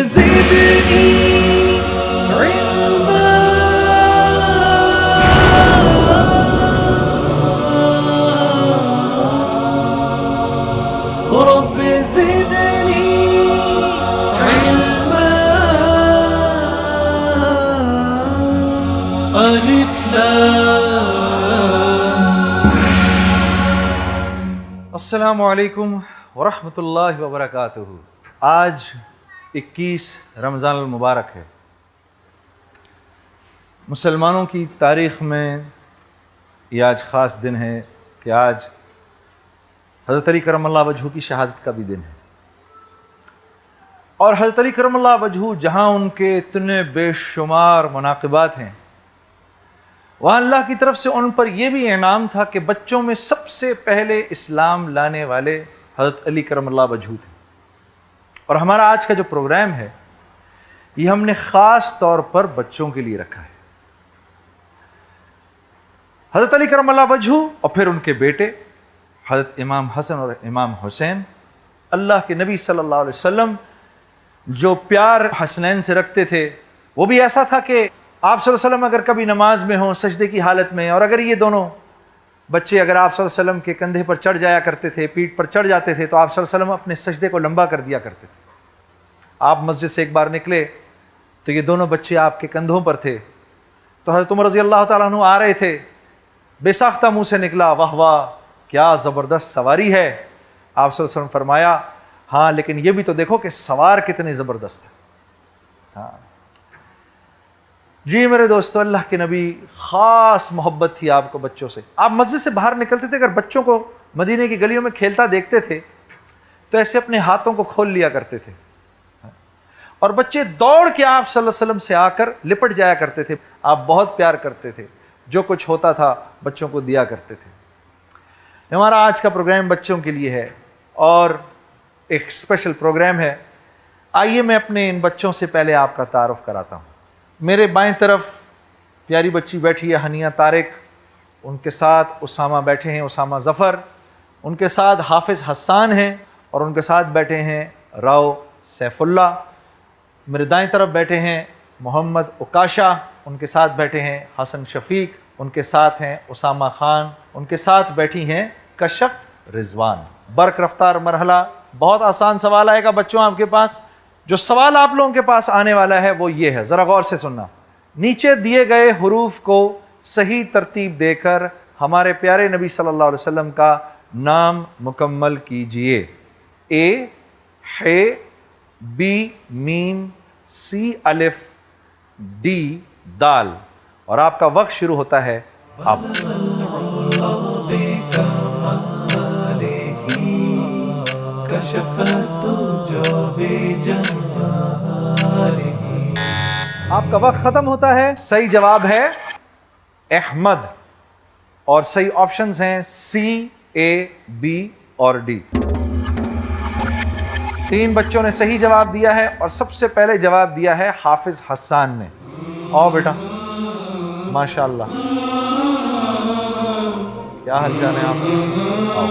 زدني علما رب زدني علما ألف السلام علیکم ورحمۃ اللہ وبرکاتہ۔ آج 21 رمضان المبارک ہے۔ مسلمانوں کی تاریخ میں یہ آج خاص دن ہے کہ آج حضرت علی کرم اللہ وجہہ کی شہادت کا بھی دن ہے، اور حضرت علی کرم اللہ وجہہ جہاں ان کے اتنے بے شمار مناقبات ہیں، وہاں اللہ کی طرف سے ان پر یہ بھی انعام تھا کہ بچوں میں سب سے پہلے اسلام لانے والے حضرت علی کرم اللہ وجہہ تھے۔ اور ہمارا آج کا جو پروگرام ہے یہ ہم نے خاص طور پر بچوں کے لیے رکھا ہے۔ حضرت علی کرم اللہ وجہہ اور پھر ان کے بیٹے حضرت امام حسن اور امام حسین، اللہ کے نبی صلی اللہ علیہ وسلم جو پیار حسنین سے رکھتے تھے وہ بھی ایسا تھا کہ آپ صلی اللہ علیہ وسلم اگر کبھی نماز میں ہوں سجدے کی حالت میں، اور اگر یہ دونوں بچے اگر آپ صلی اللہ علیہ وسلم کے کندھے پر چڑھ جایا کرتے تھے، پیٹھ پر چڑھ جاتے تھے، تو آپ صلی اللہ علیہ وسلم اپنے سجدے کو لمبا کر دیا کرتے تھے۔ آپ مسجد سے ایک بار نکلے تو یہ دونوں بچے آپ کے کندھوں پر تھے، تو حضرت عمر رضی اللہ تعالیٰ عنہ آ رہے تھے، بے ساختہ منہ سے نکلا واہ واہ کیا زبردست سواری ہے۔ آپ صلی اللہ علیہ وسلم فرمایا ہاں لیکن یہ بھی تو دیکھو کہ سوار کتنے زبردست ہے۔ ہاں جی میرے دوستو، اللہ کے نبی خاص محبت تھی آپ کو بچوں سے۔ آپ مسجد سے باہر نکلتے تھے، اگر بچوں کو مدینے کی گلیوں میں کھیلتا دیکھتے تھے تو ایسے اپنے ہاتھوں کو کھول لیا کرتے تھے، اور بچے دوڑ کے آپ صلی اللہ علیہ وسلم سے آ کر لپٹ جایا کرتے تھے۔ آپ بہت پیار کرتے تھے، جو کچھ ہوتا تھا بچوں کو دیا کرتے تھے۔ ہمارا آج کا پروگرام بچوں کے لیے ہے اور ایک اسپیشل پروگرام ہے۔ آئیے میں اپنے ان بچوں سے پہلے آپ کا تعارف کراتا ہوں۔ میرے بائیں طرف پیاری بچی بیٹھی ہے ہنیہ طارق، ان کے ساتھ اسامہ بیٹھے ہیں، اسامہ ظفر، ان کے ساتھ حافظ حسان ہیں، اور ان کے ساتھ بیٹھے ہیں راؤ سیف اللہ۔ میرے دائیں طرف بیٹھے ہیں محمد عکاشہ، ان کے ساتھ بیٹھے ہیں حسن شفیق، ان کے ساتھ ہیں اسامہ خان، ان کے ساتھ بیٹھی ہیں کشف رضوان۔ برق رفتار مرحلہ، بہت آسان سوال آئے گا بچوں آپ کے پاس۔ جو سوال آپ لوگوں کے پاس آنے والا ہے وہ یہ ہے، ذرا غور سے سننا۔ نیچے دیے گئے حروف کو صحیح ترتیب دے کر ہمارے پیارے نبی صلی اللہ علیہ وسلم کا نام مکمل کیجئے۔ اے ح بی میم سی الف ڈی دال، اور آپ کا وقت شروع ہوتا ہے اب۔ آپ کا وقت ختم ہوتا ہے۔ صحیح جواب ہے احمد، اور صحیح آپشنز ہیں سی، اے، بی اور ڈی۔ 3 بچوں نے صحیح جواب دیا ہے، اور سب سے پہلے جواب دیا ہے حافظ حسان نے۔ آؤ بیٹا، ماشاءاللہ کیا حال چال ہے آپ کا؟ آؤ۔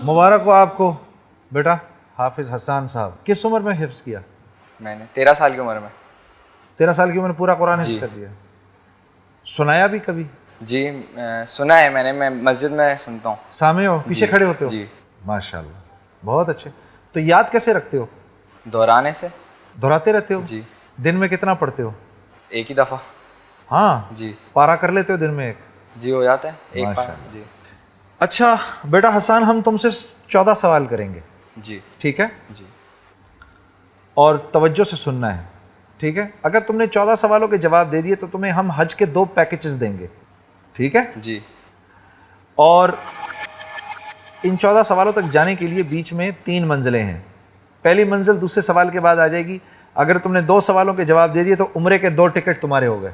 مبارک ہو آپ کو بیٹا حافظ حسان صاحب۔ کس عمر میں حفظ کیا؟ میں نے 13 سال کی عمر میں۔ 13 سال کی عمر میں پورا قرآن حفظ کر دیا؟ سنایا بھی کبھی؟ جی سنا ہے میں نے، میں مسجد میں سنتا ہوں۔ سامع ہو، پیچھے کھڑے ہوتے ہو؟ جی ماشاءاللہ بہت اچھے۔ تو یاد کیسے رکھتے ہو؟ دہرانے سے۔ دہراتے رہتے ہو؟ جی۔ دن میں کتنا پڑھتے ہو؟ ایک ہی دفعہ۔ ہاں جی۔ پارا کر لیتے ہو دن میں ایک؟ جی ہو جاتا ہے ایک پارا۔ ماشاءاللہ۔ جی۔ اچھا بیٹا حسان، ہم تم سے 14 سوال کریں گے، جی ٹھیک ہے؟ جی اور توجہ سے سننا ہے، ٹھیک ہے؟ اگر تم نے 14 سوالوں کے جواب دے دیے تو تمہیں ہم حج کے 2 پیکیجز دیں گے، ٹھیک ہے؟ جی۔ اور ان 14 سوالوں تک جانے کے لیے بیچ میں 3 منزلیں ہیں۔ پہلی منزل دوسرے سوال کے بعد آ جائے گی۔ اگر تم نے 2 سوالوں کے جواب دے دیے تو عمرے کے 2 ٹکٹ تمہارے ہو گئے،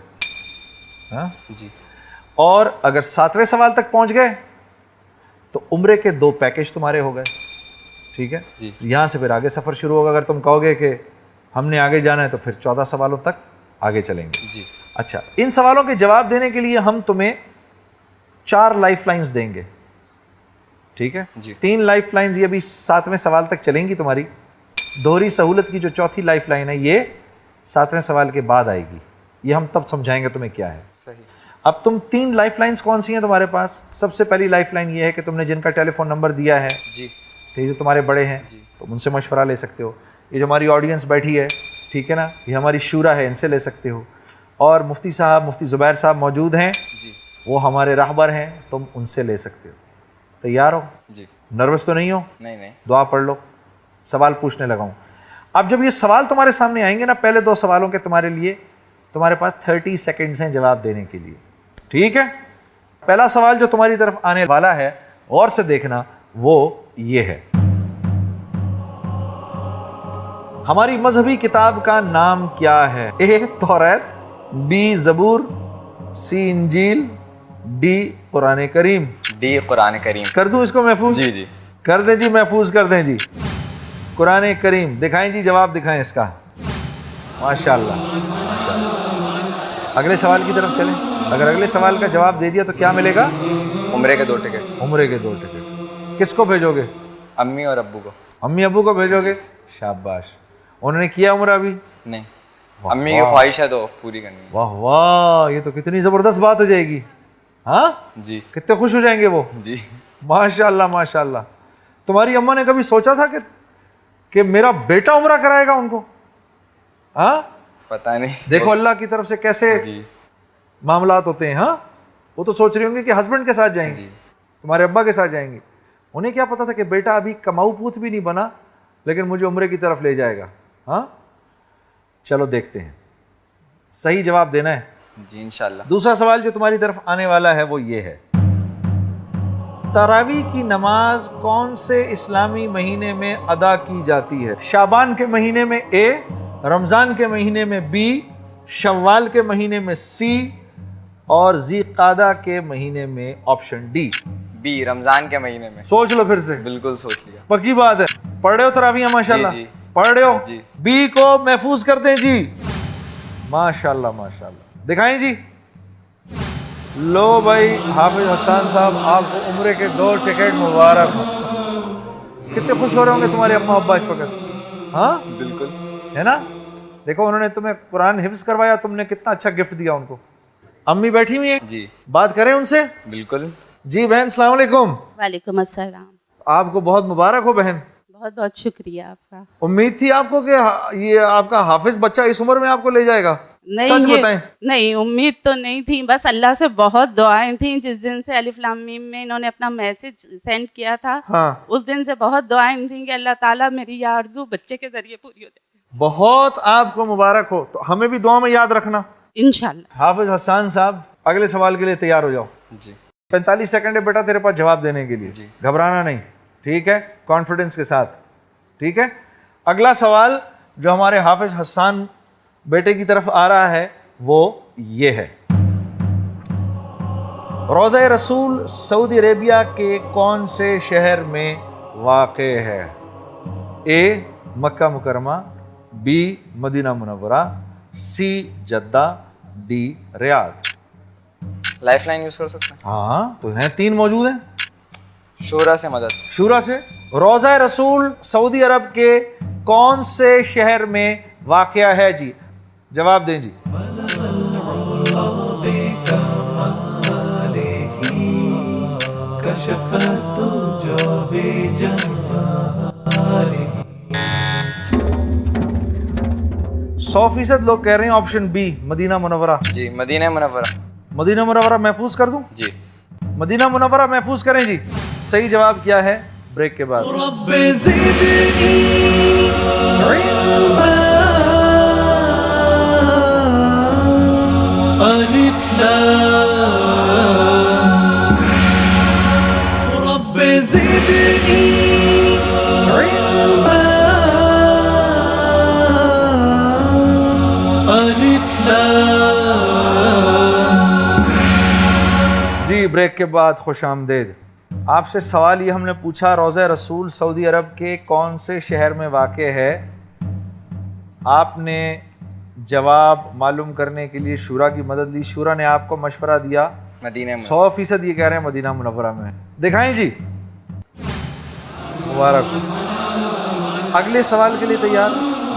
ہاں جی۔ اور اگر 7ویں سوال تک پہنچ گئے تو عمرے کے 2 پیکیج تمہارے ہو گئے، ٹھیک ہے؟ جی۔ یہاں سے پھر آگے سفر شروع ہوگا۔ اگر تم کہو گے کہ ہم نے آگے جانا ہے تو پھر 14 سوالوں تک آگے چلیں گے۔ جی۔ اچھا، ان سوالوں کے جواب دینے کے لیے ہم تمہیں 4 لائف لائنز دیں گے، ٹھیک ہے جی 3 لائف لائنز یہ ابھی 7ویں سوال تک چلیں گی تمہاری. دوہری سہولت کی جو چوتھی لائف لائن ہے یہ 7ویں سوال کے بعد آئے گی. یہ ہم تب سمجھائیں گے تمہیں کیا ہے. صحیح. اب تم 3 لائف لائنز کون سی ہیں تمہارے پاس؟ سب سے پہلی لائف لائن یہ ہے کہ تم نے جن کا ٹیلی فون نمبر دیا ہے جی ٹھیک ہے تمہارے بڑے ہیں تم ان سے مشورہ لے سکتے ہو. یہ جو ہماری آڈینس بیٹھی ہے ٹھیک ہے نا یہ ہماری شورا ہے ان سے لے سکتے ہو. اور مفتی صاحب مفتی زبیر صاحب موجود ہیں جی وہ ہمارے راہبر ہیں تم ان سے لے سکتے ہو. تیار ہو؟ جی. نروس تو نہیں ہو؟ نہیں. دعا پڑھ لو. سوال پوچھنے لگا ہوں. اب جب یہ سوال تمہارے سامنے آئیں گے نا پہلے 2 سوالوں کے تمہارے لیے تمہارے پاس 30 سیکنڈز ہیں جواب دینے کے لیے. ٹھیک ہے پہلا سوال جو تمہاری طرف آنے والا ہے غور سے دیکھنا وہ یہ ہے. ہماری مذہبی کتاب کا نام کیا ہے؟ اے توریت، بی زبور، سی انجیل، ڈی قرآن کریم. ڈی قرآن کریم. کر دوں اس کو محفوظ؟ جی کر دیں جی محفوظ کر دیں جی. قرآن کریم دکھائیں جی جواب دکھائیں اس کا. ماشاءاللہ ماشاءاللہ. اگلے سوال کی طرف چلیں. اگر اگلے سوال کا جواب دے دیا تو کیا ملے گا؟ عمرے کے 2 ٹکٹ. عمرے کے 2 ٹکٹ. کس کو بھیجو گے؟ امی اور ابو کو. امی ابو کو بھیجو گے؟ شاباش. انہوں نے کیا عمرہ ابھی؟ نہیں. امی کی خواہش ہے تو پوری کرنی ہے. واہ واہ یہ تو کتنی زبردست بات ہو جائے گی. ہاں جی کتنے خوش ہو جائیں گے وہ. جی ماشاء اللہ ماشاء اللہ. تمہاری اماں نے کبھی سوچا تھا کہ میرا بیٹا عمرہ کرائے گا ان کو؟ ہاں پتہ نہیں. دیکھو اللہ کی طرف سے کیسے جی معاملات ہوتے ہیں. ہاں وہ تو سوچ رہی ہوں گی کہ ہسبینڈ کے ساتھ جائیں گی تمہارے ابا کے ساتھ جائیں گی. انہیں کیا پتا تھا کہ بیٹا ابھی کماؤ پوت بھی نہیں بنا لیکن مجھے عمرے کی طرف لے جائے گا. ہاں چلو دیکھتے ہیں صحیح جواب دینا ہے. جی انشاءاللہ. دوسرا سوال جو تمہاری طرف آنے والا ہے وہ یہ ہے تراویح کی نماز کون سے اسلامی مہینے میں ادا کی جاتی ہے؟ شعبان کے مہینے میں اے، رمضان کے مہینے میں بی، شوال کے مہینے میں سی اور ذی قعدہ کے مہینے میں آپشن ڈی. بی رمضان کے مہینے میں. سوچ لو پھر سے. بالکل سوچ لیا. پکی بات ہے. پڑھ رہے ہو تراویح ماشاءاللہ؟ جی پڑھ رہے ہو؟ جی. بی کو محفوظ کر دیں جی. ماشاءاللہ ماشاءاللہ. دکھائیں جی. لو بھائی حافظ حسان صاحب آپ کو عمرے کے 2 ٹکٹ مبارک ہو. کتنے خوش ہو رہے ہوں گے تمہارے اماں ابا اس وقت. ہاں بالکل ہے نا. دیکھو انہوں نے تمہیں قرآن حفظ کروایا تم نے کتنا اچھا گفٹ دیا ان کو. امی بیٹھی ہوئی ہیں جی بات کریں ان سے. بالکل. جی بہن السلام علیکم. وعلیکم السلام. آپ کو بہت مبارک ہو بہن. بہت بہت شکریہ آپ کا. امید تھی آپ کو کہ یہ آپ کا حافظ بچہ اس عمر میں آپ کو لے جائے گا؟ سچ بتائیں. نہیں امید تو نہیں تھی بس اللہ سے بہت دعائیں تھیں. جس دن سے الف لام میم میں انہوں نے اپنا میسج سینڈ کیا تھا ہاں اس دن سے بہت دعائیں تھیں کہ اللہ تعالیٰ میری یہ آرزو بچے کے ذریعے پوری ہو جائے. بہت آپ کو مبارک ہو. تو ہمیں بھی دعا میں یاد رکھنا. انشاءاللہ. حافظ حسان صاحب اگلے سوال کے لیے تیار ہو جاؤ. جی 45 سیکنڈ ہے بیٹا تیرے پاس جواب دینے کے لیے. جی. گھبرانا نہیں ٹھیک ہے کانفیڈنس کے ساتھ. ٹھیک ہے اگلا سوال جو ہمارے حافظ حسان بیٹے کی طرف آ رہا ہے وہ یہ ہے روضہ رسول سعودی عربیہ کے کون سے شہر میں واقع ہے؟ اے مکہ مکرمہ، بی مدینہ منورہ، سی جدہ، ڈی ریاض. لائف لائن یوز کر سکتے ہیں. ہاں تو ہیں 3 موجود ہیں. شورا سے مدد. شورا سے. روضہ رسول سعودی عرب کے کون سے شہر میں واقع ہے جی؟ جواب دیں جی. سو فیصد لوگ کہہ رہے ہیں آپشن بی مدینہ منورہ. جی مدینہ منورہ. مدینہ منورہ محفوظ کر دوں؟ جی مدینہ منورہ محفوظ کریں جی. صحیح جواب کیا ہے بریک کے بعد. رب زدنی علما الف لام رب زدنی علما الف لام. جی بریک کے بعد خوش آمدید. آپ سے سوال یہ ہم نے پوچھا روضہ رسول سعودی عرب کے کون سے شہر میں واقع ہے. آپ نے جواب معلوم کرنے کے لیے شورا کی مدد لی. شورا نے آپ کو مشورہ دیا مدینہ منورہ. 100% یہ کہہ رہے ہیں مدینہ منورہ میں. دکھائیں جی. مبارک ہو. اگلے سوال کے لیے تیار؟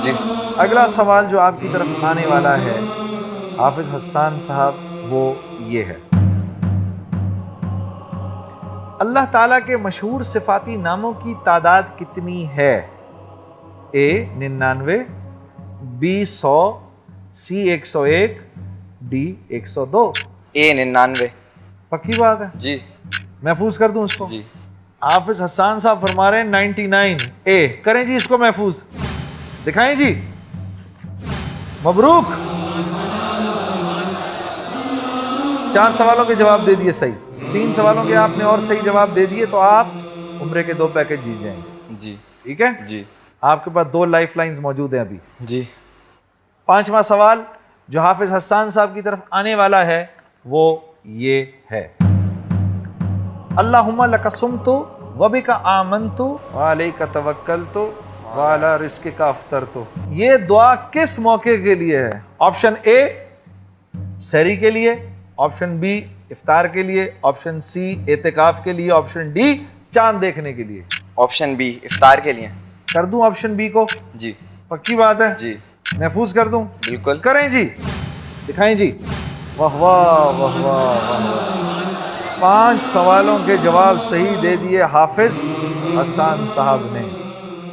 جی. اگلا سوال جو آپ کی طرف آنے والا ہے حافظ حسان صاحب وہ یہ ہے. اللہ تعالیٰ کے مشہور صفاتی ناموں کی تعداد کتنی ہے؟ اے 99، بی 100، سی 101، ڈی 102. اے 99. پکی بات ہے؟ جی. محفوظ کر دوں اس کو؟ جی. حافظ حسان صاحب فرما رہے ہیں 99 اے. کریں جی اس کو محفوظ، دکھائیں جی. مبروک، 4 سوالوں کے جواب دے دیے صحیح، 3 سوالوں کے آپ نے اور صحیح جواب دے دیے تو آپ عمرے کے 2 پیکج جیت جائیں گے. جی. ٹھیک ہے جی. آپ کے پاس 2 لائف لائنز موجود ہیں ابھی. جی. 5واں سوال جو حافظ حسان صاحب کی طرف آنے والا ہے وہ یہ ہے. اللہم لک صمت وبک آمنت وعلیک توکلت وعلی رزقک افطرت. یہ دعا کس موقع کے لیے ہے؟ آپشن اے سحری کے لیے، آپشن بی افطار کے لیے، آپشن سی اعتکاف کے لیے، آپشن ڈی چاند دیکھنے کے لیے. آپشن بی افطار کے لیے. کر دوں آپشن بی کو؟ جی. پکی بات ہے؟ جی. محفوظ کر دوں؟ بالکل. کریں جی، دکھائیں جی. واہ واہ واہ واہ واہ. 5 سوالوں کے جواب صحیح دے دیے حافظ حسان صاحب نے.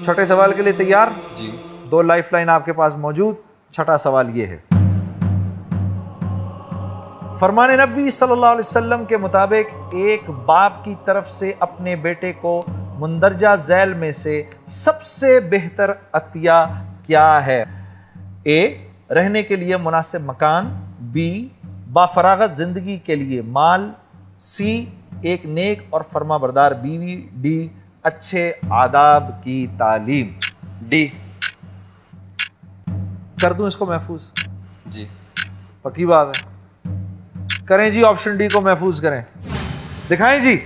چھٹے سوال کے لیے تیار؟ جی. 2 لائف لائن آپ کے پاس موجود. چھٹا سوال یہ ہے. فرمان نبی صلی اللہ علیہ وسلم کے مطابق ایک باپ کی طرف سے اپنے بیٹے کو مندرجہ ذیل میں سے سب سے بہتر عطیہ کیا ہے؟ اے رہنے کے لیے مناسب مکان، بی بافراغت زندگی کے لیے مال، سی ایک نیک اور فرما بردار بیوی، ڈی اچھے آداب کی تعلیم. ڈی. کر دوں اس کو محفوظ؟ جی. پکی بات ہے؟ کریں جی آپشن ڈی کو محفوظ کریں. دکھائیں جی.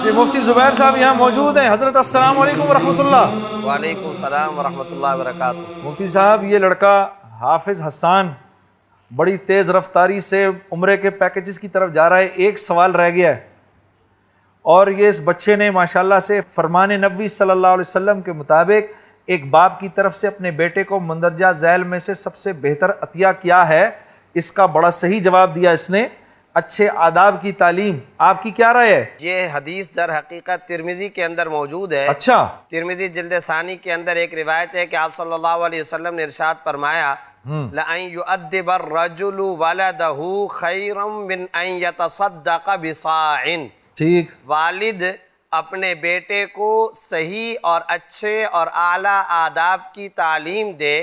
یہ مفتی زبیر صاحب یہاں موجود ہیں. حضرت السلام علیکم ورحمۃ اللہ. وعلیکم السلام ورحمۃ اللہ وبرکاتہ. مفتی صاحب یہ لڑکا حافظ حسان بڑی تیز رفتاری سے عمرے کے پیکیجز کی طرف جا رہا ہے. ایک سوال رہ گیا ہے اور یہ اس بچے نے ماشاءاللہ سے فرمان نبی صلی اللہ علیہ وسلم کے مطابق ایک باپ کی طرف سے اپنے بیٹے کو مندرجہ ذیل میں سے سب سے بہتر عطیہ کیا ہے. اس کا بڑا صحیح جواب دیا اس نے، اچھے آداب کی تعلیم. آپ کی کیا رائے ہے؟ یہ حدیث در حقیقت ترمذی کے اندر موجود ہے. اچھا. ترمذی جلد ثانی کے اندر ایک روایت ہے کہ آپ صلی اللہ علیہ وسلم نے ارشاد فرمایا لَأَن يُؤَدِّبَ الرَّجُلُ وَلَدَهُ خَيْرًا مِّنْ أَن يَتَصَدَّقَ بِصَاعٍ. ٹھیک. والد اپنے بیٹے کو صحیح اور اچھے اور اعلیٰ آداب کی تعلیم دے،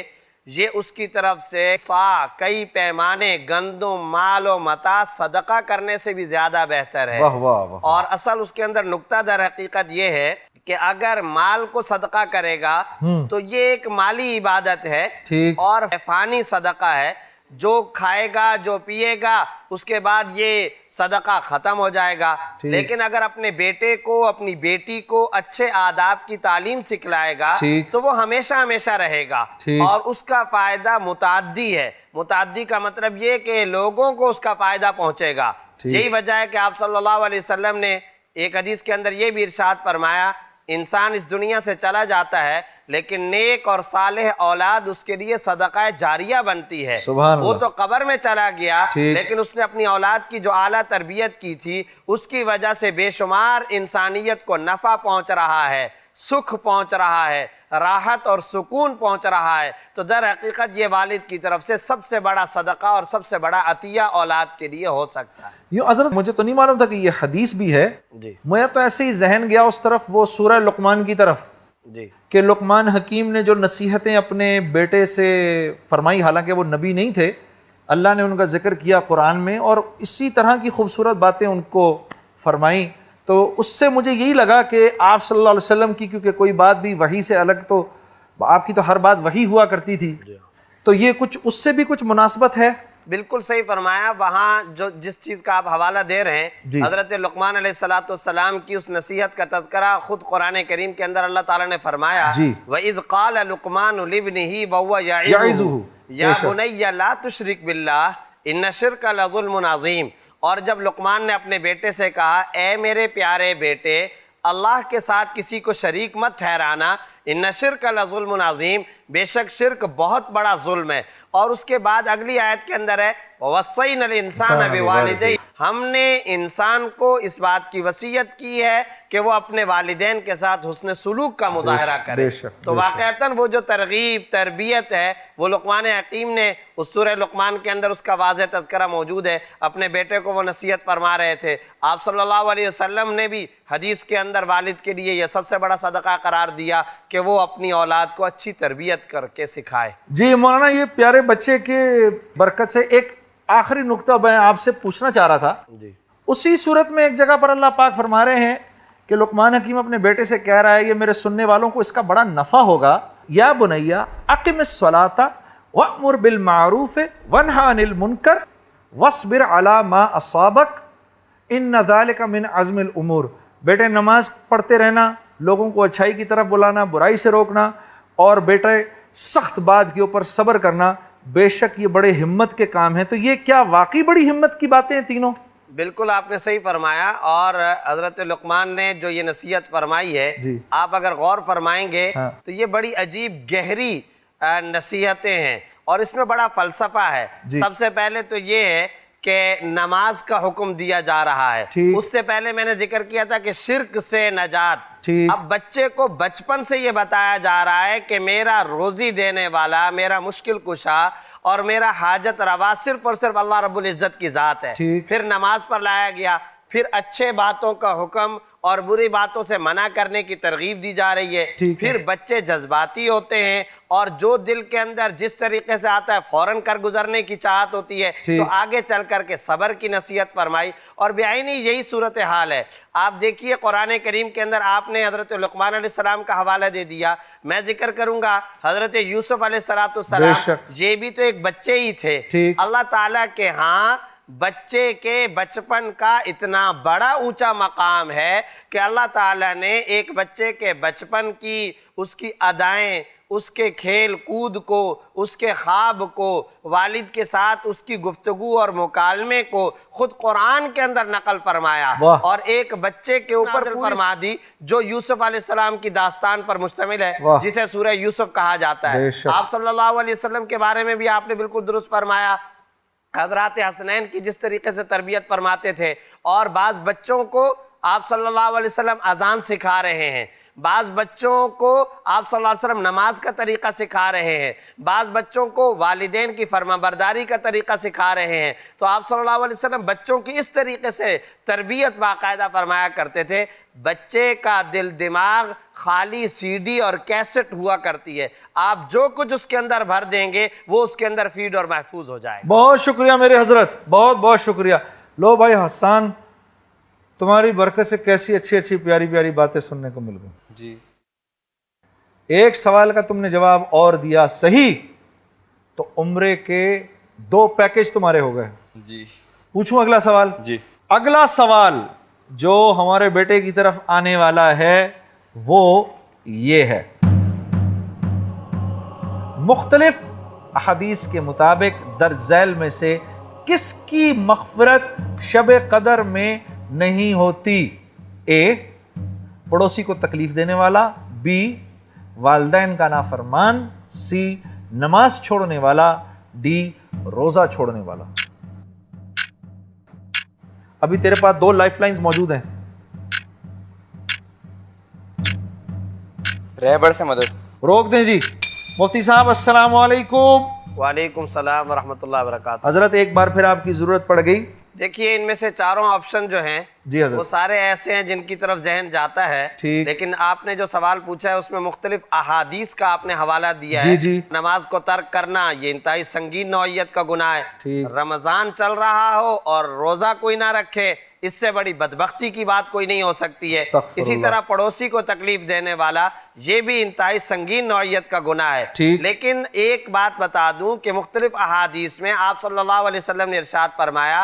یہ اس کی طرف سے صاع کئی پیمانے گندم مال و متاع صدقہ کرنے سے بھی زیادہ بہتر ہے. واہ واہ واہ. اور اصل اس کے اندر نقطہ در حقیقت یہ ہے کہ اگر مال کو صدقہ کرے گا تو یہ ایک مالی عبادت ہے ٹھیک. اور فانی صدقہ ہے. جو کھائے گا جو پیے گا اس کے بعد یہ صدقہ ختم ہو جائے گا. لیکن اگر اپنے بیٹے کو اپنی بیٹی کو اچھے آداب کی تعلیم سکھلائے گا تو وہ ہمیشہ ہمیشہ رہے گا اور اس کا فائدہ متعدی ہے. متعدی کا مطلب یہ کہ لوگوں کو اس کا فائدہ پہنچے گا. یہی وجہ ہے کہ آپ صلی اللہ علیہ وسلم نے ایک حدیث کے اندر یہ بھی ارشاد فرمایا انسان اس دنیا سے چلا جاتا ہے لیکن نیک اور صالح اولاد اس کے لیے صدقہ جاریہ بنتی ہے. وہ تو قبر میں چلا گیا لیکن اس نے اپنی اولاد کی جو اعلیٰ تربیت کی تھی اس کی وجہ سے بے شمار انسانیت کو نفع پہنچ رہا ہے، سکھ پہنچ رہا ہے، راحت اور سکون پہنچ رہا ہے. تو در حقیقت یہ والد کی طرف سے سب سے بڑا صدقہ اور سب سے بڑا عطیہ اولاد کے لیے ہو سکتا ہے. یوں حضرت مجھے تو نہیں معلوم تھا کہ یہ حدیث بھی ہے. جی. میں تو ایسے ہی ذہن گیا اس طرف، وہ سورہ لقمان کی طرف جی کہ لقمان حکیم نے جو نصیحتیں اپنے بیٹے سے فرمائی، حالانکہ وہ نبی نہیں تھے، اللہ نے ان کا ذکر کیا قرآن میں اور اسی طرح کی خوبصورت باتیں ان کو فرمائیں. تو اس سے مجھے یہی لگا کہ آپ صلی اللہ علیہ وسلم کی کیونکہ کوئی بات بھی وحی سے الگ، تو آپ کی تو ہر بات وحی ہوا کرتی تھی، تو یہ کچھ اس سے بھی کچھ مناسبت ہے. بالکل صحیح فرمایا. وہاں جو جس چیز کا آپ حوالہ دے رہے ہیں حضرت لقمان علیہ السلام کی اس نصیحت کا تذکرہ خود قرآن کریم کے اندر اللہ تعالیٰ نے فرمایا وَإِذْ قَالَ لُقْمَانُ لِابْنِهِ وَهُوَ يَعِظُهُ يَا بُنَيَّ لَا تُشْرِكْ بِاللَّهِ إِنَّ الشِّرْكَ لَظُلْمٌ عَظِيمٌ. اور جب لقمان نے اپنے بیٹے سے کہا اے میرے پیارے بیٹے اللہ کے ساتھ کسی کو شریک مت ٹھہرانا، ان شرک لظلم عظیم، بے شک شرک بہت بڑا ظلم ہے۔ اور اس کے بعد اگلی آیت کے اندر ہے وَوَصَّيْنَا الْإِنسَانَ بِوَالِدَيْهِ، ہم نے انسان کو اس بات کی وصیت کی ہے کہ وہ اپنے والدین کے ساتھ حسن سلوک کا مظاہرہ کرے۔ تو واقعتاً وہ جو ترغیب تربیت ہے وہ لقمان حکیم نے اس سورہ لقمان کے اندر اس کا واضح تذکرہ موجود ہے، اپنے بیٹے کو وہ نصیحت فرما رہے تھے۔ آپ صلی اللہ علیہ وسلم نے بھی حدیث کے اندر والد کے لیے یہ سب سے بڑا صدقہ قرار دیا کہ وہ اپنی اولاد کو اچھی تربیت کر کے سکھائے۔ جی مولانا، یہ پیارے بچے کے برکت سے ایک آخری نقطہ میں آپ سے پوچھنا چاہ رہا تھا۔ جی اسی صورت میں ایک جگہ پر اللہ پاک فرما رہے ہیں کہ لقمان حکیم اپنے بیٹے سے کہہ رہا ہے، یہ میرے سننے والوں کو اس کا بڑا نفع ہوگا، یا بنیا اقم الصلاۃ وامر بالمعروف وانہی عن المنکر واصبر علی ما اصابک ان ذلک من عزم الامور۔ بیٹے نماز پڑھتے رہنا، لوگوں کو اچھائی کی طرف بلانا، برائی سے روکنا، اور بیٹے سخت بات کے اوپر صبر کرنا، بے شک یہ بڑے ہمت کے کام ہیں۔ تو یہ کیا واقعی بڑی ہمت کی باتیں ہیں تینوں؟ بالکل آپ نے صحیح فرمایا، اور حضرت لقمان نے جو یہ نصیحت فرمائی ہے جی آپ اگر غور فرمائیں گے تو یہ بڑی عجیب گہری نصیحتیں ہیں، اور اس میں بڑا فلسفہ ہے۔ سب سے پہلے تو یہ ہے کہ نماز کا حکم دیا جا رہا ہے۔ اس سے پہلے میں نے ذکر کیا تھا کہ شرک سے نجات۔ اب بچے کو بچپن سے یہ بتایا جا رہا ہے کہ میرا روزی دینے والا، میرا مشکل کشا اور میرا حاجت روا صرف اور صرف اللہ رب العزت کی ذات ہے۔ پھر نماز پر لایا گیا، پھر اچھے باتوں کا حکم اور بری باتوں سے منع کرنے کی ترغیب دی جا رہی ہے۔ پھر بچے جذباتی ہوتے ہیں اور جو دل کے اندر جس طریقے سے آتا ہے فوراً کر گزرنے کی چاہت ہوتی ہے، تو آگے چل کر کے صبر کی نصیحت فرمائی، اور بعینی یہی صورتحال ہے۔ آپ دیکھیے قرآن کریم کے اندر آپ نے حضرت لقمان علیہ السلام کا حوالہ دے دیا، میں ذکر کروں گا حضرت یوسف علیہ السلام، یہ بھی تو ایک بچے ہی تھے۔ اللہ تعالیٰ کے ہاں بچے کے بچپن کا اتنا بڑا اونچا مقام ہے کہ اللہ تعالیٰ نے ایک بچے کے بچپن کی، اس کی ادائیں، اس کے کھیل کود کو، اس کے خواب کو، والد کے ساتھ اس کی گفتگو اور مکالمے کو خود قرآن کے اندر نقل فرمایا، اور ایک بچے کے اوپر فرما دی جو یوسف علیہ السلام کی داستان پر مشتمل ہے، جسے سورہ یوسف کہا جاتا ہے۔ آپ صلی اللہ علیہ وسلم کے بارے میں بھی آپ نے بالکل درست فرمایا، حضرات حسنین کی جس طریقے سے تربیت فرماتے تھے، اور بعض بچوں کو آپ صلی اللہ علیہ وسلم اذان سکھا رہے ہیں، بعض بچوں کو آپ صلی اللہ علیہ وسلم نماز کا طریقہ سکھا رہے ہیں، بعض بچوں کو والدین کی فرمانبرداری کا طریقہ سکھا رہے ہیں۔ تو آپ صلی اللہ علیہ وسلم بچوں کی اس طریقے سے تربیت باقاعدہ فرمایا کرتے تھے۔ بچے کا دل دماغ خالی سی ڈی اور کیسٹ ہوا کرتی ہے، آپ جو کچھ اس کے اندر بھر دیں گے وہ اس کے اندر فیڈ اور محفوظ ہو جائے گا۔ بہت شکریہ میرے حضرت، بہت بہت شکریہ۔ لو بھائی حسان، تمہاری برکت سے کیسی اچھی اچھی پیاری پیاری باتیں سننے کو مل گئی۔ جی ایک سوال کا تم نے جواب اور دیا صحیح تو عمرے کے 2 پیکج تمہارے ہو گئے۔ جی پوچھوں اگلا سوال؟ جی اگلا سوال جو ہمارے بیٹے کی طرف آنے والا ہے وہ یہ ہے، مختلف احادیث کے مطابق درج ذیل میں سے کس کی مغفرت شب قدر میں نہیں ہوتی؟ اے پڑوسی کو تکلیف دینے والا، بی والدین کا نافرمان، سی نماز چھوڑنے والا، ڈی روزہ چھوڑنے والا۔ ابھی تیرے پاس 2 لائف لائنز موجود ہیں۔ رہبر سے مدد۔ روک دیں جی۔ مفتی صاحب السلام علیکم۔ وعلیکم السلام ورحمۃ اللہ وبرکاتہ۔ حضرت ایک بار پھر آپ کی ضرورت پڑ گئی۔ دیکھیے ان میں سے چاروں آپشن جو ہیں جی حضرت، وہ سارے ایسے ہیں جن کی طرف ذہن جاتا ہے، لیکن آپ نے جو سوال پوچھا ہے اس میں مختلف احادیث کا آپ نے حوالہ دیا ہے۔ نماز کو ترک کرنا یہ انتہائی سنگین نوعیت کا گناہ ہے۔ رمضان چل رہا ہو اور روزہ کوئی نہ رکھے، اس سے بڑی بدبختی کی بات کوئی نہیں ہو سکتی ہے۔ اسی طرح پڑوسی کو تکلیف دینے والا یہ بھی انتہائی سنگین نوعیت کا گناہ ہے۔ لیکن ایک بات بتا دوں کہ مختلف احادیث میں آپ صلی اللہ علیہ وسلم نے ارشاد فرمایا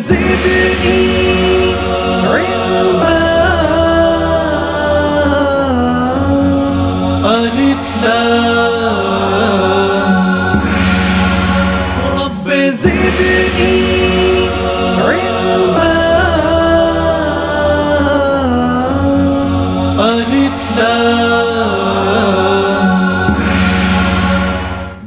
زدني علما ألف لام رب زدني علما ألف لام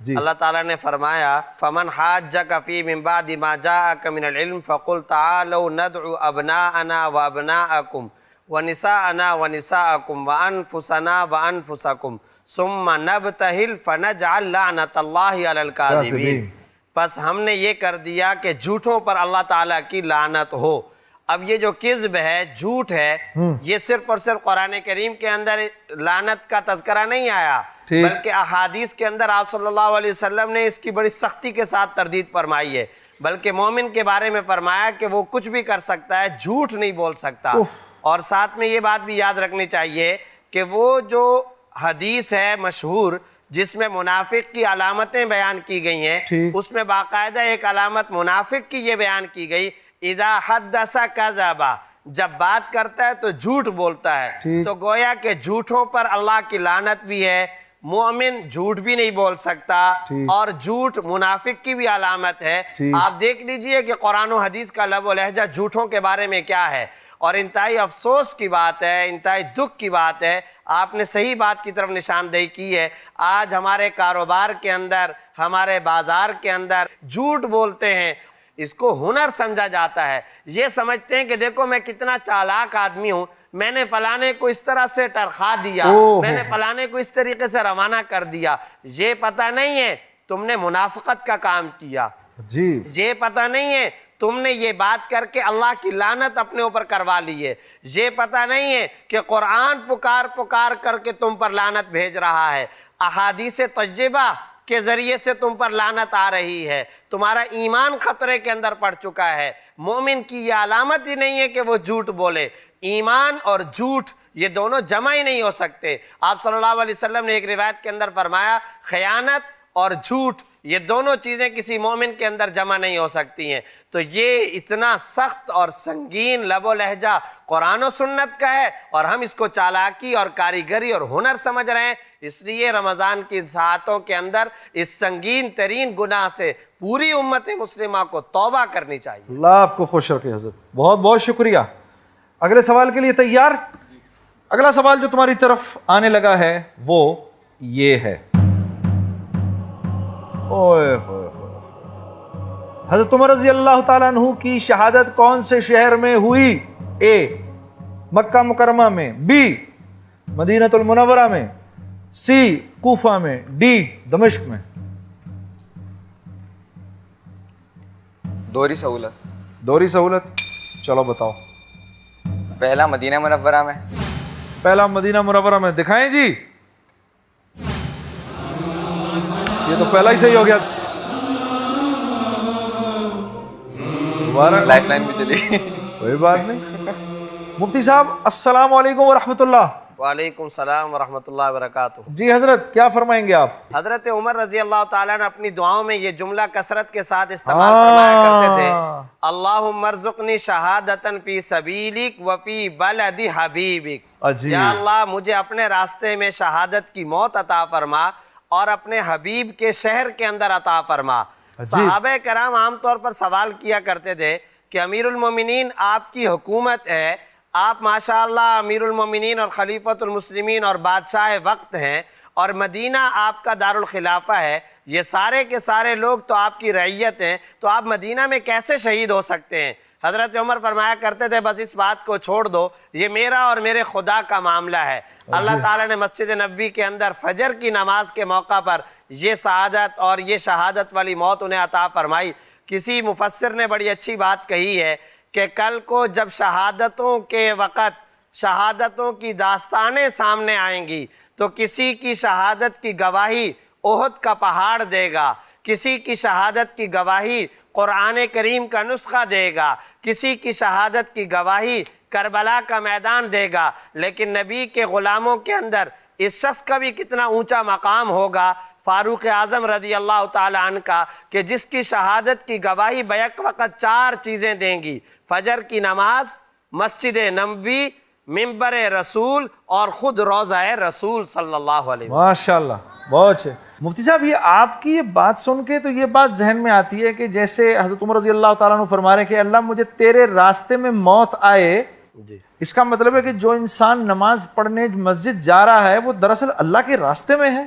جی۔ اللہ تعالیٰ نے فرمایا فمن حاجک فی من بعد ما جاءک من العلم فقل تعالوا ندعو ابناءنا وابناءکم ونساءنا ونساءکم وانفسنا وانفسکم ثم نبتہل فنجعل لعنت اللہ علی الکاذبین۔ بس ہم نے یہ کر دیا کہ جھوٹوں پر اللہ تعالیٰ کی لعنت ہو۔ اب یہ جو کذب ہے، جھوٹ ہے، یہ صرف اور صرف قرآن کریم کے اندر لعنت کا تذکرہ نہیں آیا، بلکہ احادیث کے اندر آپ صلی اللہ علیہ وسلم نے اس کی بڑی سختی کے ساتھ تردید فرمائی ہے، بلکہ مومن کے بارے میں فرمایا کہ وہ کچھ بھی کر سکتا ہے، جھوٹ نہیں بول سکتا۔ اور ساتھ میں یہ بات بھی یاد رکھنی چاہیے کہ وہ جو حدیث ہے مشہور جس میں منافق کی علامتیں بیان کی گئی ہیں، اس میں باقاعدہ ایک علامت منافق کی یہ بیان کی گئی، اذا حدث کذب، جب بات کرتا ہے تو جھوٹ بولتا ہے۔ تو گویا کہ جھوٹوں پر اللہ کی لعنت بھی ہے، مومن جھوٹ بھی نہیں بول سکتا، اور جھوٹ منافق کی بھی علامت ہے۔ آپ دیکھ لیجئے کہ قرآن و حدیث کا لب و لہجہ جھوٹوں کے بارے میں کیا ہے، اور انتہائی افسوس کی بات ہے، انتہائی دکھ کی بات ہے۔ آپ نے صحیح بات کی طرف نشاندہی کی ہے۔ آج ہمارے کاروبار کے اندر، ہمارے بازار کے اندر جھوٹ بولتے ہیں، اس کو ہنر سمجھا جاتا ہے۔ یہ سمجھتے ہیں کہ دیکھو میں کتنا چالاک آدمی ہوں، میں نے فلانے کو اس طرح سے ٹرخا دیا، میں نے فلانے کو اس طریقے سے روانہ کر دیا۔ یہ پتہ نہیں ہے تم نے منافقت کا کام کیا، یہ پتہ نہیں ہے تم نے یہ بات کر کے اللہ کی لعنت اپنے اوپر کروا لی ہے، یہ پتہ نہیں ہے کہ قرآن پکار کر کے تم پر لعنت بھیج رہا ہے، احادیث طیبہ کے ذریعے سے تم پر لعنت آ رہی ہے، تمہارا ایمان خطرے کے اندر پڑ چکا ہے۔ مومن کی یہ علامت ہی نہیں ہے کہ وہ جھوٹ بولے۔ ایمان اور جھوٹ یہ دونوں جمع ہی نہیں ہو سکتے۔ آپ صلی اللہ علیہ وسلم نے ایک روایت کے اندر فرمایا خیانت اور جھوٹ یہ دونوں چیزیں کسی مومن کے اندر جمع نہیں ہو سکتی ہیں۔ تو یہ اتنا سخت اور سنگین لب و لہجہ قرآن و سنت کا ہے، اور ہم اس کو چالاکی اور کاریگری اور ہنر سمجھ رہے ہیں۔ اس لیے رمضان کی ساعتوں کے اندر اس سنگین ترین گناہ سے پوری امت مسلمہ کو توبہ کرنی چاہیے۔ اللہ آپ کو خوش رکھے حضرت، بہت بہت شکریہ۔ اگلے سوال کے لیے تیار؟ اگلا سوال جو تمہاری طرف آنے لگا ہے وہ یہ ہے، اوئے ہوئے حضرت عمر رضی اللہ تعالیٰ عنہ کی شہادت کون سے شہر میں ہوئی؟ اے مکہ مکرمہ میں، بی مدینہ المنورہ میں، سی کوفہ میں، ڈی دمشق میں۔ دوہری سہولت۔ دوہری سہولت، چلو بتاؤ۔ پہلا مدینہ منورہ میں۔ پہلا مدینہ منورہ میں، دکھائیں جی، یہ تو پہلا ہی صحیح ہو گیا، دوبارہ لائف لائن بھی چلی۔ کوئی بات نہیں۔ مفتی صاحب السلام علیکم ورحمۃ اللہ۔ وعلیکم السلام ورحمۃ اللہ وبرکاتہ۔ جی حضرت کیا فرمائیں گے آپ؟ حضرت عمر رضی اللہ تعالیٰ نے اپنی دعاؤں میں یہ جملہ کثرت کے ساتھ استعمال فرمایا کرتے تھے، اللہم ارزقنی شہادتاً فی سبیلک وفی بلد حبیبک، یا اللہ مجھے اپنے راستے میں شہادت کی موت عطا فرما اور اپنے حبیب کے شہر کے اندر عطا فرما۔ صحابہ کرام عام طور پر سوال کیا کرتے تھے کہ امیر المومنین آپ کی حکومت ہے، آپ ماشاءاللہ امیر المومنین اور خلیفۃ المسلمین اور بادشاہ وقت ہیں، اور مدینہ آپ کا دارالخلافہ ہے، یہ سارے کے سارے لوگ تو آپ کی رعیت ہیں، تو آپ مدینہ میں کیسے شہید ہو سکتے ہیں؟ حضرت عمر فرمایا کرتے تھے بس اس بات کو چھوڑ دو، یہ میرا اور میرے خدا کا معاملہ ہے۔ اللہ تعالیٰ نے مسجد نبوی کے اندر فجر کی نماز کے موقع پر یہ سعادت اور یہ شہادت والی موت انہیں عطا فرمائی۔ کسی مفسر نے بڑی اچھی بات کہی ہے کہ کل کو جب شہادتوں کے وقت شہادتوں کی داستانیں سامنے آئیں گی تو کسی کی شہادت کی گواہی احد کا پہاڑ دے گا، کسی کی شہادت کی گواہی قرآن کریم کا نسخہ دے گا، کسی کی شہادت کی گواہی کربلا کا میدان دے گا، لیکن نبی کے غلاموں کے اندر اس شخص کا بھی کتنا اونچا مقام ہوگا، فاروق اعظم رضی اللہ تعالیٰ عنہ کا، کہ جس کی شہادت کی گواہی بیک وقت 4 چیزیں دیں گی: فجر کی نماز، مسجد نبوی، منبر رسول اور خود روضہ رسول صلی اللہ علیہ وسلم۔ ماشاءاللہ، بہت اچھے۔ مفتی صاحب یہ آپ کی یہ بات سن کے تو یہ بات ذہن میں آتی ہے کہ جیسے حضرت عمر رضی اللہ تعالیٰ عنہ فرما رہے ہیں کہ اللہ مجھے تیرے راستے میں موت آئے، اس کا مطلب ہے کہ جو انسان نماز پڑھنے مسجد جا رہا ہے وہ دراصل اللہ کے راستے میں ہے۔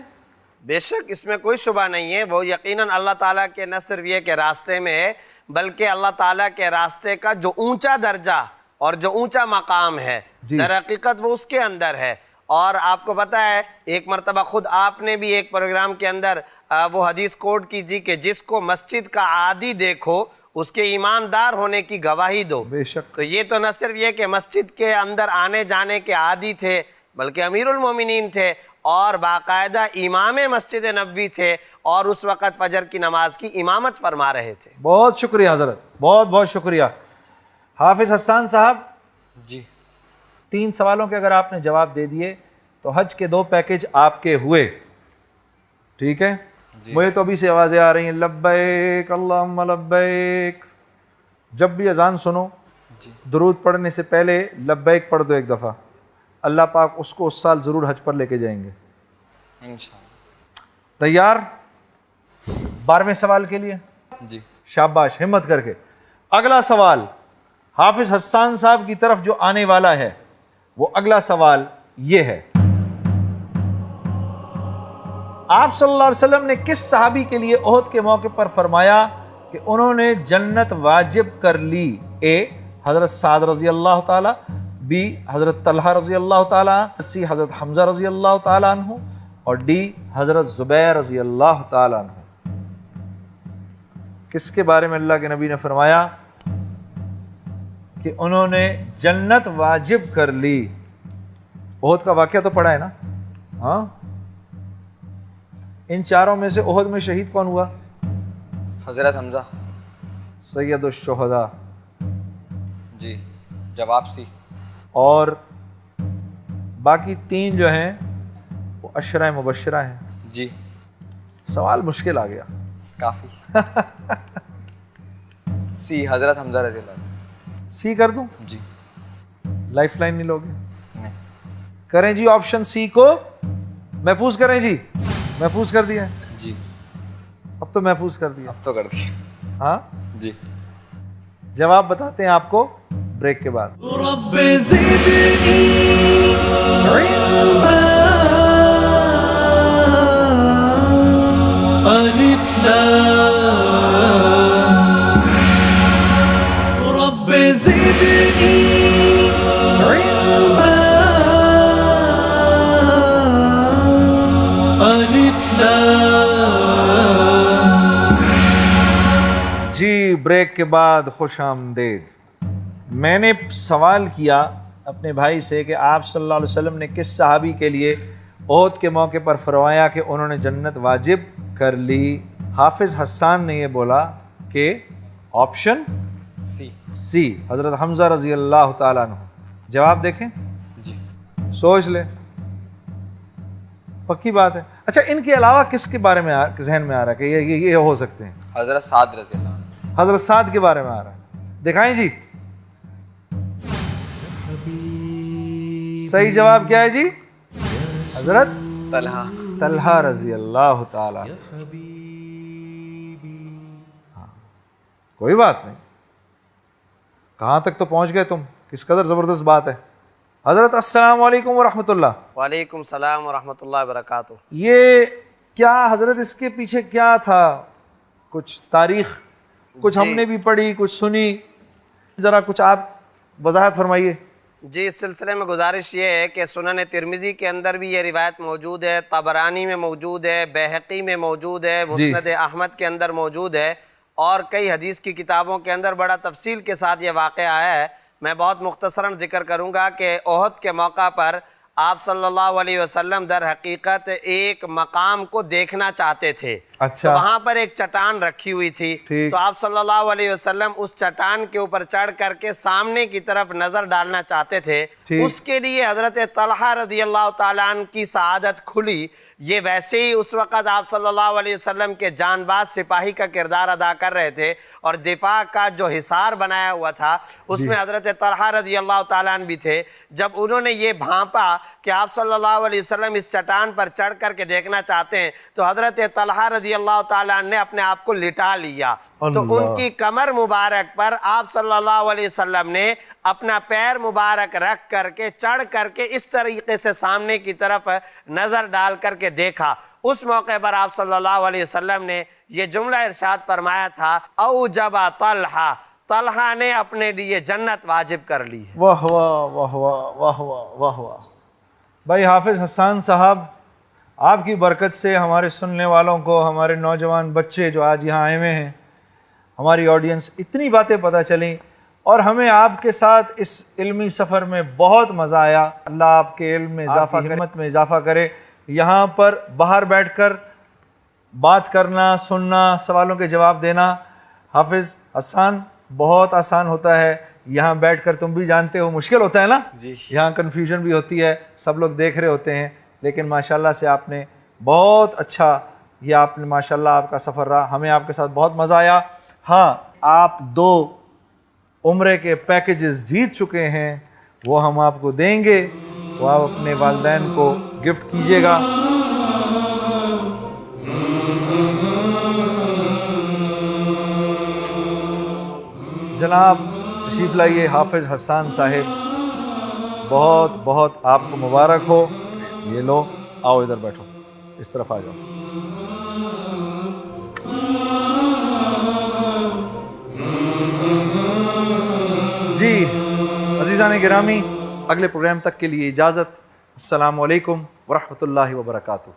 بے شک اس میں کوئی شبہ نہیں ہے، وہ یقیناً اللہ تعالیٰ کے نہ صرف یہ کہ راستے میں ہے، بلکہ اللہ تعالیٰ کے راستے کا جو اونچا درجہ اور جو اونچا مقام ہے در حقیقت وہ اس کے اندر ہے۔ اور آپ کو پتہ ہے ایک مرتبہ خود آپ نے بھی ایک پروگرام کے اندر وہ حدیث کوٹ کی تھی کہ جس کو مسجد کا عادی دیکھو اس کے ایماندار ہونے کی گواہی دو۔ بے شک۔ تو یہ تو نہ صرف یہ کہ مسجد کے اندر آنے جانے کے عادی تھے، بلکہ امیر المومنین تھے اور باقاعدہ امام مسجد نبوی تھے، اور اس وقت فجر کی نماز کی امامت فرما رہے تھے۔ بہت شکریہ حضرت، بہت بہت شکریہ۔ حافظ حسان صاحب، جی 3 سوالوں کے اگر آپ نے جواب دے دیے تو حج کے 2 پیکج آپ کے ہوئے، ٹھیک ہے؟ مجھے تو ابھی سے آوازیں آ رہی ہیں لبیک اللہم لبیک۔ جب بھی اذان سنو درود پڑھنے سے پہلے لبیک پڑھ دو ایک دفعہ، اللہ پاک اس کو اس سال ضرور حج پر لے کے جائیں گے۔ انشاءاللہ۔ تیار 12ویں سوال کے لیے؟ جی شاباش، ہمت کر کے۔ اگلا سوال حافظ حسان صاحب کی طرف جو آنے والا ہے وہ اگلا سوال یہ ہے، آپ صلی اللہ علیہ وسلم نے کس صحابی کے لیے احد کے موقع پر فرمایا کہ انہوں نے جنت واجب کر لی؟ اے حضرت سعد رضی اللہ تعالیٰ، بی حضرت طلحہ رضی اللہ تعالیٰ، سی حضرت حمزہ رضی اللہ تعالیٰ عنہ، اور ڈی حضرت زبیر رضی اللہ تعالیٰ عنہ۔ کس کے بارے میں اللہ کے نبی نے فرمایا کہ انہوں نے جنت واجب کر لی؟ احد کا واقعہ تو پڑھا ہے نا؟ ہاں، ان چاروں میں سے احد میں شہید کون ہوا؟ حضرت حمزہ۔ سید الشہداء۔ جی جواب سی۔ اور باقی 3 جو ہیں وہ عشرہ مبشرہ ہیں۔ جی سوال مشکل آ گیا۔ کافی۔ سی حضرت حمزہ رضی اللہ عنہ۔ سی کر دوں؟ جی لائف لائن نہیں لوگے؟ نہیں۔ کریں جی، آپشن سی کو محفوظ کریں جی۔ محفوظ کر دیا؟ جی اب تو محفوظ کر دیا۔ اب تو کر دیا۔ ہاں، جی جواب بتاتے ہیں آپ کو بریک کے بعد۔ رب زدني علما ألف لام رب زدني علما ألف لام۔ جی بریک کے بعد خوش آمدید۔ میں نے سوال کیا اپنے بھائی سے کہ آپ صلی اللہ علیہ وسلم نے کس صحابی کے لیے احد کے موقع پر فرمایا کہ انہوں نے جنت واجب کر لی؟ حافظ حسان نے یہ بولا کہ آپشن سی۔ سی حضرت حمزہ رضی اللہ تعالیٰ عنہ۔ جواب دیکھیں، جی سوچ لیں، پکی بات ہے۔ اچھا، ان کے علاوہ کس کے بارے میں ذہن میں آ رہا ہے کہ یہ ہو سکتے ہیں؟ حضرت سعد رضی اللہ عنہ۔ حضرت سعد کے بارے میں آ رہا ہے، دکھائیں جی۔ صحیح جواب کیا ہے جی؟ حضرت طلحہ۔ طلحہ رضی اللہ تعالیٰ۔ کوئی بات نہیں، کہاں تک تو پہنچ گئے تم، کس قدر زبردست بات ہے۔ حضرت السلام علیکم ورحمۃ اللہ۔ وعلیکم السلام ورحمۃ اللہ وبرکاتہ۔ یہ کیا حضرت، اس کے پیچھے کیا تھا؟ کچھ تاریخ کچھ ہم نے بھی پڑھی، کچھ سنی، ذرا کچھ آپ وضاحت فرمائیے۔ جی اس سلسلے میں گزارش یہ ہے کہ سنن ترمذی کے اندر بھی یہ روایت موجود ہے، طبرانی میں موجود ہے، بیہقی میں موجود ہے، مسند احمد کے اندر موجود ہے، اور کئی حدیث کی کتابوں کے اندر بڑا تفصیل کے ساتھ یہ واقعہ آیا ہے۔ میں بہت مختصراً ذکر کروں گا کہ احد کے موقع پر آپ صلی اللہ علیہ وسلم در حقیقت ایک مقام کو دیکھنا چاہتے تھے۔ اچھا، تو وہاں پر ایک چٹان رکھی ہوئی تھی، تو آپ صلی اللہ علیہ وسلم اس چٹان کے اوپر چڑھ کر کے سامنے کی طرف نظر ڈالنا چاہتے تھے۔ اس کے لیے حضرت طلحہ رضی اللہ تعالیٰ عنہ کی سعادت کھلی۔ یہ ویسے ہی اس وقت آپ صلی اللہ علیہ وسلم کے جان باز سپاہی کا کردار ادا کر رہے تھے، اور دفاع کا جو حصار بنایا ہوا تھا اس میں حضرت طلحہ رضی اللہ تعالیٰ عنہ بھی تھے۔ جب انہوں نے یہ بھانپا کہ آپ صلی اللہ علیہ وسلم اس چٹان پر چڑھ کر کے دیکھنا چاہتے ہیں، تو حضرت طلحہ رضی اللہ تعالیٰ عنہ نے اپنے آپ کو لٹا لیا۔ تو ان کی کمر مبارک پر آپ صلی اللہ علیہ وسلم نے اپنا پیر مبارک رکھ کر کے چڑھ کر کے اس طریقے سے سامنے کی طرف نظر ڈال کر کے دیکھا۔ اس موقع پر آپ صلی اللہ علیہ وسلم نے یہ جملہ ارشاد فرمایا تھا اوجب طلحہ، طلحہ نے اپنے لیے جنت واجب کر لی ہے۔ واہ واہ واہ واہ واہ واہ واہ واہ۔ بھائی حافظ حسان صاحب، آپ کی برکت سے ہمارے سننے والوں کو، ہمارے نوجوان بچے جو آج یہاں آئے ہوئے ہیں، ہماری آڈینس، اتنی باتیں پتہ چلیں اور ہمیں آپ کے ساتھ اس علمی سفر میں بہت مزہ آیا۔ اللہ آپ کے علم میں اضافہ کرے، ہمت میں اضافہ کرے۔ یہاں پر باہر بیٹھ کر بات کرنا، سننا، سوالوں کے جواب دینا حافظ حسان بہت آسان ہوتا ہے، یہاں بیٹھ کر تم بھی جانتے ہو مشکل ہوتا ہے نا، یہاں کنفیوژن بھی ہوتی ہے، سب لوگ دیکھ رہے ہوتے ہیں، لیکن ماشاءاللہ سے آپ نے بہت اچھا، یہ آپ نے ماشاءاللہ آپ کا سفر رہا، ہمیں آپ کے ساتھ بہت مزہ آیا۔ ہاں، آپ 2 عمرے کے پیکیجز جیت چکے ہیں، وہ ہم آپ کو دیں گے، وہ آپ اپنے والدین کو گفٹ کیجیے گا۔ جناب تشریف لائیے حافظ حسان صاحب، بہت بہت آپ کو مبارک ہو۔ یہ لو، آؤ ادھر بیٹھو، اس طرف آ جاؤ۔ جی عزیزان گرامی، اگلے پروگرام تک کے لیے اجازت۔ السلام علیکم ورحمۃ اللہ وبرکاتہ۔